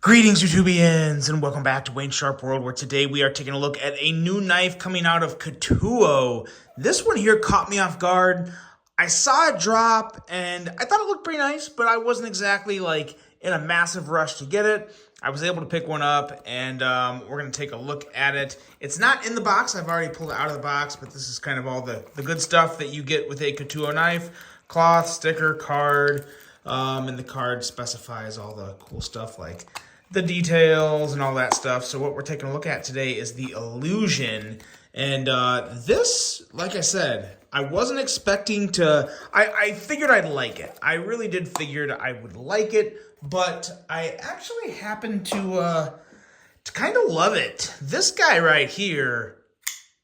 Greetings, YouTubians, and welcome back to Wayne Sharp World, where today we are taking a look at a new knife coming out of Ketuo. This one here caught me off guard. I saw it drop, and I thought it looked pretty nice, but I wasn't exactly, in a massive rush to get it. I was able to pick one up, and we're going to take a look at it. It's not in the box. I've already pulled it out of the box, but this is kind of all the good stuff that you get with a Ketuo knife. Cloth, sticker, card, and the card specifies all the cool stuff like the details and all that stuff. So what we're taking a look at today is the Illusion. And this, like I said, I wasn't expecting to, I figured I'd like it. I really did figure I would like it, but I actually happened to kind of love it. This guy right here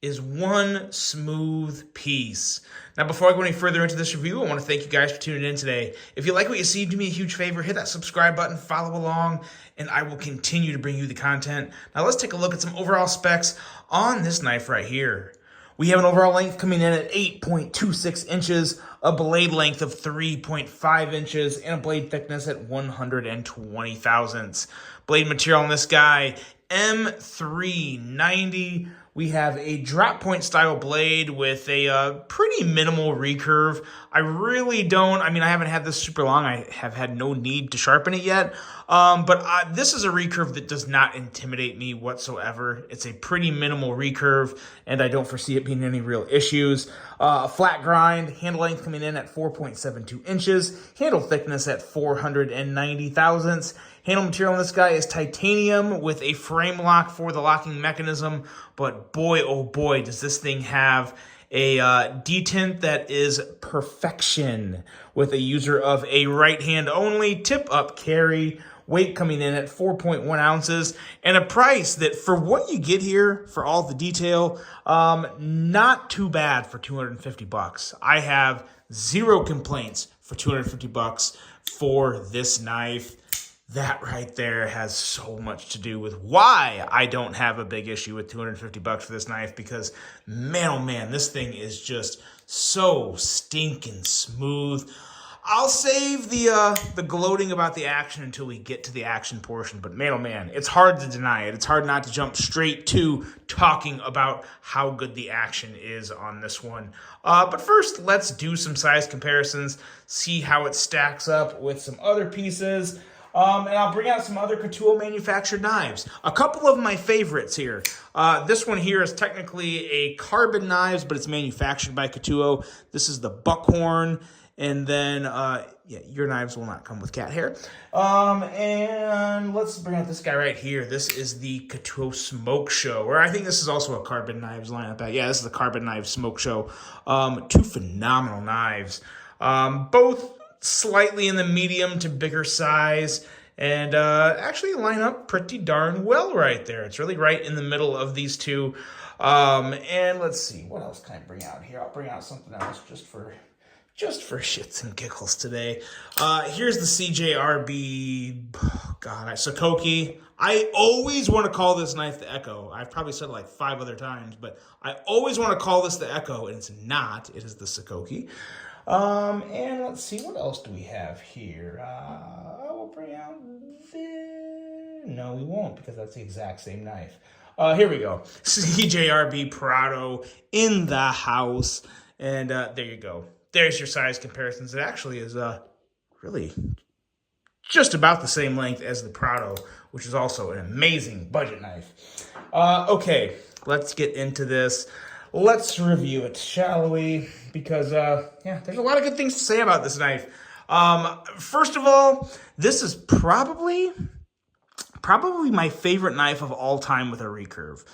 is one smooth piece. Now, before I go any further into this review, I want to thank you guys for tuning in today. If you like what you see, do me a huge favor, hit that subscribe button, follow along, and I will continue to bring you the content. Now, let's take a look at some overall specs on this knife right here. We have an overall length coming in at 8.26 inches, a blade length of 3.5 inches, and a blade thickness at 120 thousandths. Blade material on this guy, M390. We have a drop point style blade with a pretty minimal recurve. I haven't had this super long. I have had no need to sharpen it yet. But this is a recurve that does not intimidate me whatsoever. It's a pretty minimal recurve, and I don't foresee it being any real issues. Flat grind, handle length coming in at 4.72 inches, handle thickness at 490 thousandths. Handle material on this guy is titanium with a frame lock for the locking mechanism, but boy, oh boy, does this thing have a detent that is perfection with a user of a right hand only tip-up carry, weight coming in at 4.1 ounces, and a price that for what you get here, for all the detail, not too bad for 250 bucks. I have zero complaints for 250 bucks for this knife. That right there has so much to do with why I don't have a big issue with 250 bucks for this knife, because man, oh man, this thing is just so stinking smooth. I'll save the gloating about the action until we get to the action portion, but man, oh man, it's hard to deny it. It's hard not to jump straight to talking about how good the action is on this one. But first, let's do some size comparisons, see how it stacks up with some other pieces. And I'll bring out some other Ketuo manufactured knives. A couple of my favorites here. This one here is technically a carbon knives, but it's manufactured by Ketuo. This is the Buckhorn. And then, your knives will not come with cat hair. And let's bring out this guy right here. This is the Ketuo Smoke Show, or I think this is also a carbon knives lineup. Yeah, this is the carbon knives smoke show. Two phenomenal knives. Both slightly in the medium to bigger size, and actually line up pretty darn well right there. It's really right in the middle of these two. And let's see, what else can I bring out here? I'll bring out something else just for shits and giggles today. Here's the CJRB, Sakoki. I always want to call this knife the Echo. I've probably said it like 5 other times, but I always want to call this the Echo, and it's not. It is the Sakoki. And let's see, what else do we have here? We'll bring out this. No, we won't, because that's the exact same knife. Here we go. CJRB Prado in the house. And there you go. There's your size comparisons. It actually is really just about the same length as the Prado, which is also an amazing budget knife. Okay, let's get into this. Let's review it, shall we? Because, there's a lot of good things to say about this knife. First of all, this is probably my favorite knife of all time with a recurve.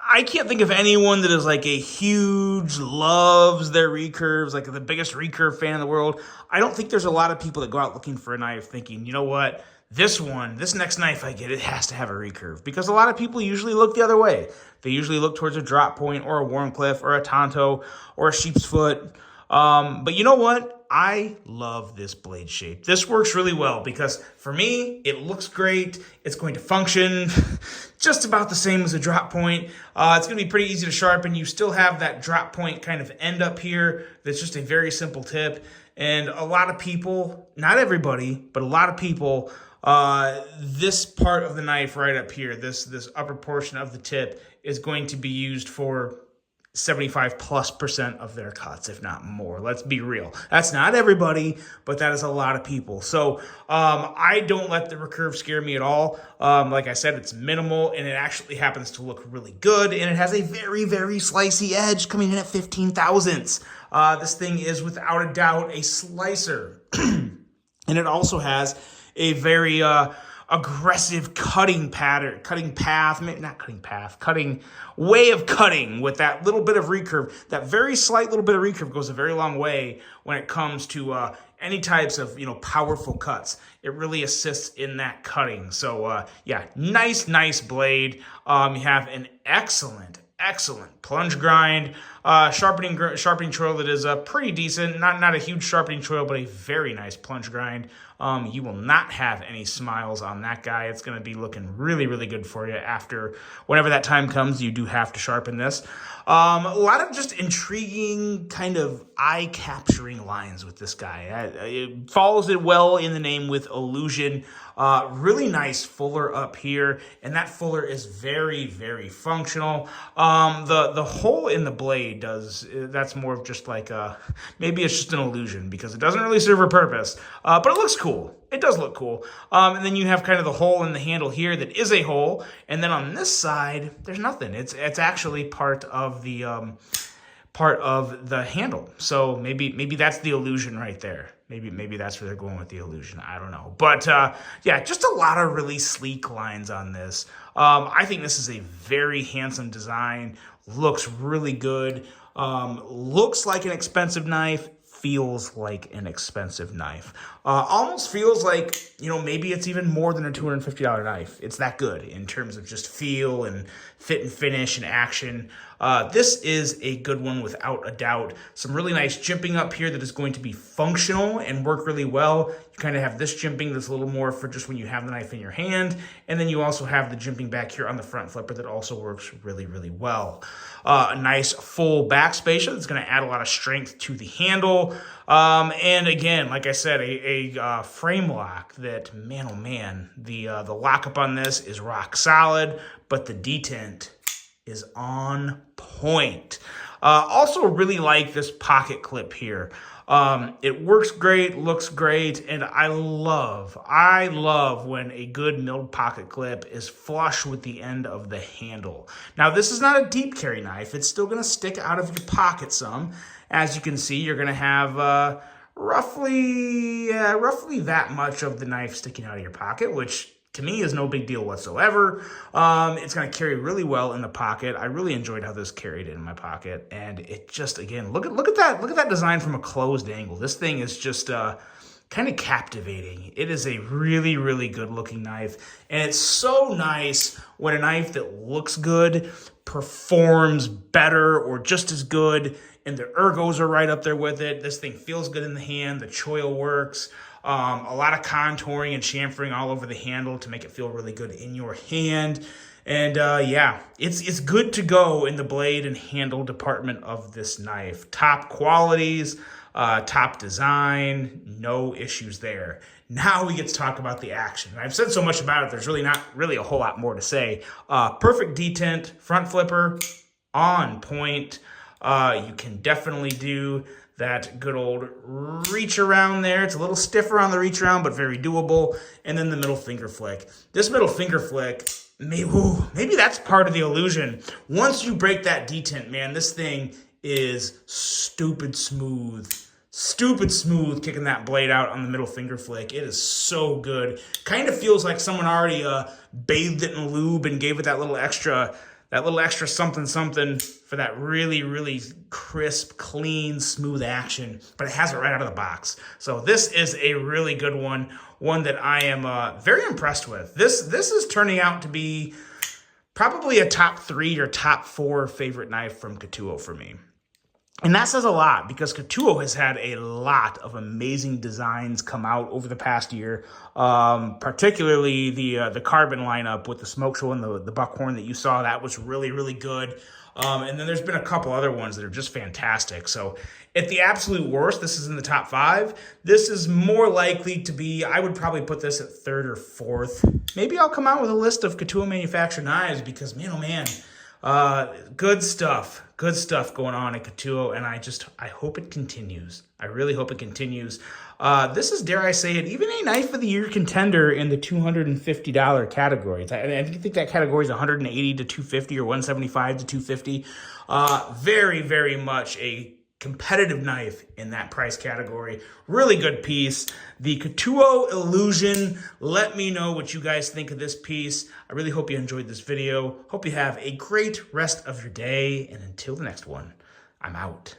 I can't think of anyone that is like a huge, loves their recurves, like the biggest recurve fan in the world. I don't think there's a lot of people that go out looking for a knife thinking, you know what? This next knife I get, it has to have a recurve, because a lot of people usually look the other way. They usually look towards a drop point or a Warncliffe or a Tonto or a sheep's foot. But you know what? I love this blade shape. This works really well because for me, it looks great. It's going to function just about the same as a drop point. It's going to be pretty easy to sharpen. You still have that drop point kind of end up here. That's just a very simple tip. And a lot of people, not everybody, but a lot of people this part of the knife right up here, this upper portion of the tip, is going to be used for 75+% of their cuts, if not more. Let's be real. That's not everybody, but that is a lot of people. So I don't let the recurve scare me at all. Like I said, it's minimal, and it actually happens to look really good, and it has a very, very slicey edge coming in at 15 thousandths. This thing is without a doubt a slicer. And it also has a very aggressive cutting way of cutting with that little bit of recurve. That very slight little bit of recurve goes a very long way when it comes to any types of powerful cuts. It really assists in that cutting. So yeah, nice blade. You have an excellent plunge grind, sharpening choil that is pretty decent. Not a huge sharpening choil, but a very nice plunge grind. You will not have any smiles on that guy. It's going to be looking really good for you after whenever that time comes. You do have to sharpen this. A lot of just intriguing, kind of eye-capturing lines with this guy. It follows it well in the name with illusion. Really nice fuller up here, and that fuller is very functional. The hole in the blade that's more of just like maybe it's just an illusion because it doesn't really serve a purpose, but it looks cool. It does look cool. And then you have kind of the hole in the handle here that is a hole, and then on this side there's nothing. It's actually part of the handle. So maybe that's the illusion right there. Maybe that's where they're going with the illusion. I don't know. But yeah, just a lot of really sleek lines on this. I think this is a very handsome design. Looks really good. Looks like an expensive knife. Feels like an expensive knife. Almost feels like, maybe it's even more than a $250 knife. It's that good in terms of just feel and fit and finish and action. This is a good one without a doubt. Some really nice jimping up here that is going to be functional and work really well. You kind of have this jimping that's a little more for just when you have the knife in your hand. And then you also have the jimping back here on the front flipper that also works really well. A nice full back spacer that's going to add a lot of strength to the handle. And again, like I said, a frame lock that, man, oh man, the lockup on this is rock solid, but the detent is on point. Also really like this pocket clip here. It works great, looks great, and I love when a good milled pocket clip is flush with the end of the handle. Now, this is not a deep carry knife. It's still going to stick out of your pocket some. As you can see, you're going to have roughly that much of the knife sticking out of your pocket, which to me is no big deal whatsoever. It's going to carry really well in the pocket. I really enjoyed how this carried in my pocket, and it just, again, look at that design from a closed angle. This thing is just kind of captivating. It is a really good looking knife, and it's so nice when a knife that looks good performs better or just as good, and the ergos are right up there with it. This thing feels good in the hand. The choil works. A lot of contouring and chamfering all over the handle to make it feel really good in your hand. And yeah, it's good to go in the blade and handle department of this knife. Top qualities, top design, no issues there. Now we get to talk about the action. I've said so much about it, there's really not a whole lot more to say. Perfect detent, front flipper, on point. You can definitely do that good old reach around there. It's a little stiffer on the reach around, but very doable. And then the middle finger flick. This middle finger flick, maybe that's part of the illusion. Once you break that detent, man, this thing is stupid smooth kicking that blade out on the middle finger flick. It is so good. Kind of feels like someone already bathed it in lube and gave it that little extra something for that really crisp, clean, smooth action, but it has it right out of the box. So this is a really good one that I am very impressed with. This is turning out to be probably a top 3 or top 4 favorite knife from Ketuo for me. And that says a lot because Ketuo has had a lot of amazing designs come out over the past year, particularly the carbon lineup with the smoke show and the buckhorn that you saw. That was really, really good. And then there's been a couple other ones that are just fantastic. So at the absolute worst, this is in the top 5. This is more likely to be, I would probably put this at 3rd or 4th. Maybe I'll come out with a list of Ketuo manufactured knives because, man, oh man, good stuff going on at Ketuo, and I hope it continues. I really hope it continues. This is, dare I say it, even a Knife of the Year contender in the $250 category. I think that category is 180 to 250 or 175 to 250. Very, very much a competitive knife in that price category. Really good piece. The Ketuo Illusion. Let me know what you guys think of this piece. I really hope you enjoyed this video. Hope you have a great rest of your day. And until the next one, I'm out.